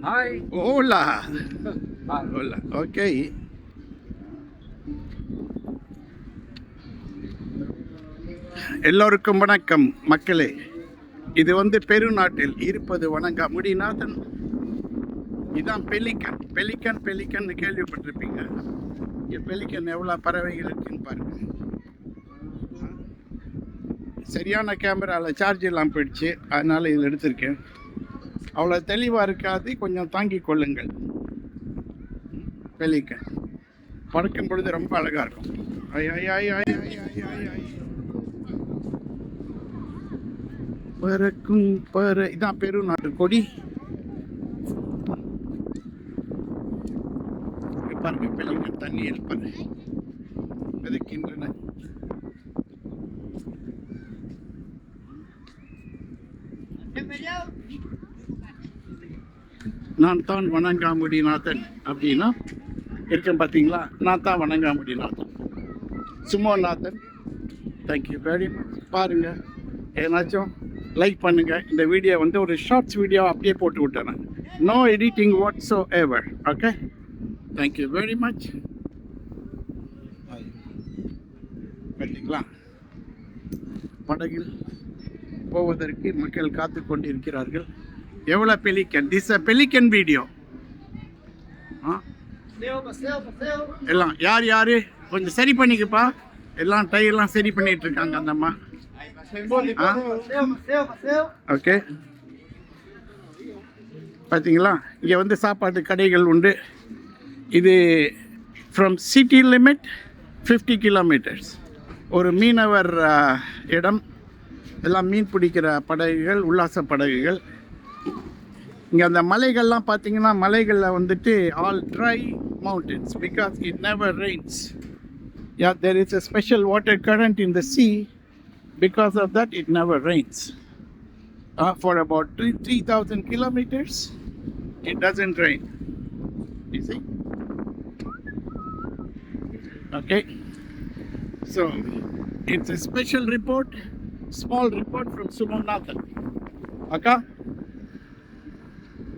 Hi. Hola. Hi. Hola. Okay. எல்லோருக்கும் வணக்கம் மக்களே. இது பெருநாட்டில் இருப்பது வணங்கா முடிநாதன். இதுதான் பெலிக்கன். பெலிக்கன் கேள்விப்பட்டிருப்பீங்க. இங்கே பெலிக்கன் எவ்வளோ பறவைகள் இருக்குன்னு பாருங்க. சரியான கேமராவில் சார்ஜ் எல்லாம் போயிடுச்சு, அதனால் இதில் எடுத்திருக்கேன். அவ்வளோ தெளிவாக இருக்காது, கொஞ்சம் தாங்கிக் கொள்ளுங்கள். பெலிக்கன் பறக்கும் பொழுது ரொம்ப அழகாக இருக்கும். ஐ ஐ ஐ ஐ ஐ ஐ ஐ ஐ பறக்கும் இதான் பெருநாட்டு கொடி. பாருங்க, பெலிக்கன் தண்ணீர் மிதக்கின்றன. நான் தான் வணங்காமுடிநாதன் அப்படின்னா இருக்கேன் பார்த்தீங்களா. நான் தான் Vanangamudinathan, Sumonathan. Thank you very much. பாருங்கள், ஏதாச்சும் லைக் பண்ணுங்கள். இந்த வீடியோ ஒரு ஷார்ட்ஸ் வீடியோ அப்படியே போட்டு விட்டேன். No editing whatsoever. Okay, thank you very much. பார்த்தீங்களா, படகில் போவதற்கு மக்கள் காத்து கொண்டிருக்கிறார்கள். எவ்வளோ pelican. This a pelican video. எல்லாம் யார் கொஞ்சம் சரி பண்ணிக்கப்பா. எல்லாம் டயர்லாம் சரி பண்ணிட்டு இருக்காங்க அந்த அம்மா. ஓகே, பார்த்தீங்களா, இங்கே சாப்பாட்டு கடைகள் உண்டு. இது ஃப்ரம் சிட்டி லிமிட் 50 கிலோமீட்டர்ஸ். ஒரு மீனவர் இடம். எல்லாம் மீன் பிடிக்கிற படகுகள், உல்லாச படகுகள். இங்கே அந்த மலைகள்லாம் பார்த்தீங்கன்னா, மலைகளில் all try mountains because it never Reigns. Yeah, there is a special water current in the sea. Because of that, it never rains. For about 3,000 kilometers, it doesn't rain. You see? Okay. So, it's a special report, small report from Sumonathan. Okay?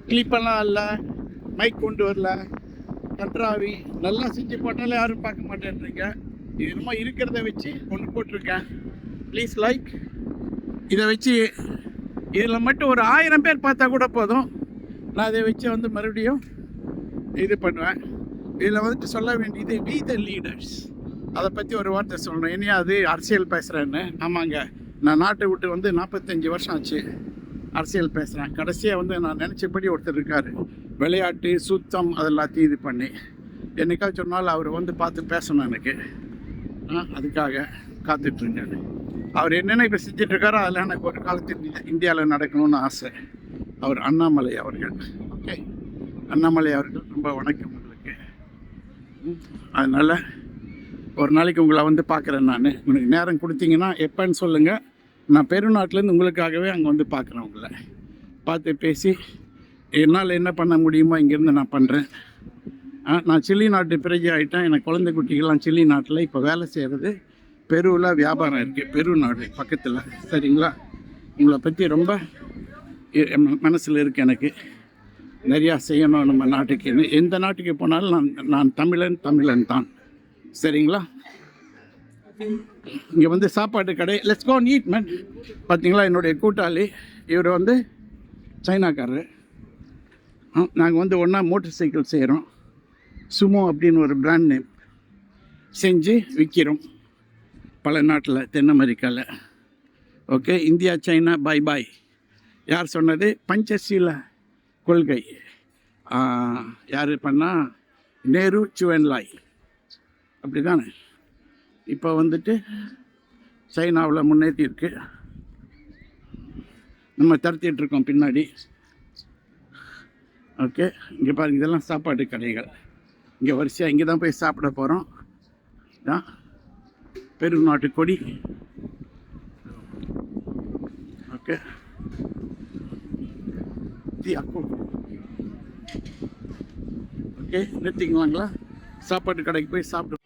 கிளிப்பெல்லாம் இல்லை, mic கொண்டு வரல, கன்றாவி நல்லா செஞ்சு போட்டாலே யாரும் பார்க்க மாட்டேன்றீங்க. இது என்னமோ இருக்கிறத வச்சு ஒன்று போட்டிருக்கேன். Please like. இதை வச்சு இதில் மட்டும் ஒரு 1000 பேர் பார்த்தா கூட போதும். நான் அதை வச்சு மறுபடியும் இது பண்ணுவேன். இதில் சொல்ல வேண்டியது வி த லீடர்ஸ். அதை பற்றி ஒரு வார்த்தை சொல்லணும். என்னையா அது அரசியல் பேசுகிறேன்னு. ஆமாங்க, நான் நாட்டை விட்டு 45 வருஷம் ஆச்சு அரசியல் பேசுகிறேன். கடைசியாக நான் நினச்சபடி ஒருத்தர் இருக்கார், விளையாட்டு சுத்தம் அதெல்லாத்தையும் இது பண்ணி. என்னைக்காச்சும் ஒரு நாள் அவர் பார்த்து பேசணும் எனக்கு. அதுக்காக காத்துட்ருங்க. அவர் என்னென்ன இப்போ செஞ்சிட்ருக்காரோ அதெல்லாம் எனக்கு ஒரு காலத்தில் இந்தியாவில் நடக்கணும்னு ஆசை. அவர் அண்ணாமலை அவர்கள். ஓகே, அண்ணாமலை அவர்கள் ரொம்ப வணக்கம் உங்களுக்கு. அதனால் ஒரு நாளைக்கு உங்களை பார்க்குறேன் நான். உங்களுக்கு நேரம் கொடுத்தீங்கன்னா எப்போன்னு சொல்லுங்கள். நான் பெருநாட்டிலேருந்து உங்களுக்காகவே அங்கே பார்க்குறேன். உங்களை பார்த்து பேசி என்னால் என்ன பண்ண முடியுமோ இங்கேருந்து நான் பண்ணுறேன். நான் சில்லி நாட்டு பிரஜை ஆகிட்டேன். எனக்கு குழந்தை குட்டிகள்லாம் சில்லி நாட்டில் இப்போ வேலை செய்கிறது. பெருவில் வியாபாரம் இருக்குது, பெரு நாடு பக்கத்தில். சரிங்களா, உங்களை பற்றி ரொம்ப மனசில் இருக்குது எனக்கு. நிறையா செய்யணும் நம்ம நாட்டுக்கு. எந்த நாட்டுக்கு போனாலும் நான் தமிழன் தான். சரிங்களா, இங்கே சாப்பாட்டு கடை. Let's go and eat man. பார்த்தீங்களா, என்னுடைய கூட்டாளி இவர் சைனாக்காரர். நாங்கள் ஒன்றா மோட்டர் சைக்கிள் செய்கிறோம். சுமோ அப்படின்னு ஒரு பிராண்ட் நேம் செஞ்சு விற்கிறோம் பல நாட்டில், தென் அமெரிக்காவில். ஓகே, இந்தியா சைனா பாய் பாய். யார் சொன்னது? பஞ்சசீல கொள்கை யார் பண்ணால்? நேரு, சுவன்லாய். அப்படி தானே. இப்போ சைனாவில் முன்னேற்றி இருக்கு, நம்ம தடுத்திகிட்ருக்கோம் பின்னாடி. ஓகே, இங்கே பாருங்கள், இதெல்லாம் சாப்பாட்டு கடைகள். இங்கே வரிசையாக இங்கே தான் போய் சாப்பிட போகிறோம். தான் பெருநாட்டு கொடி. ஓகே, ஓகே, நிறுத்திக்கலாங்களா? சாப்பாட்டு கடைக்கு போய் சாப்பிட்டு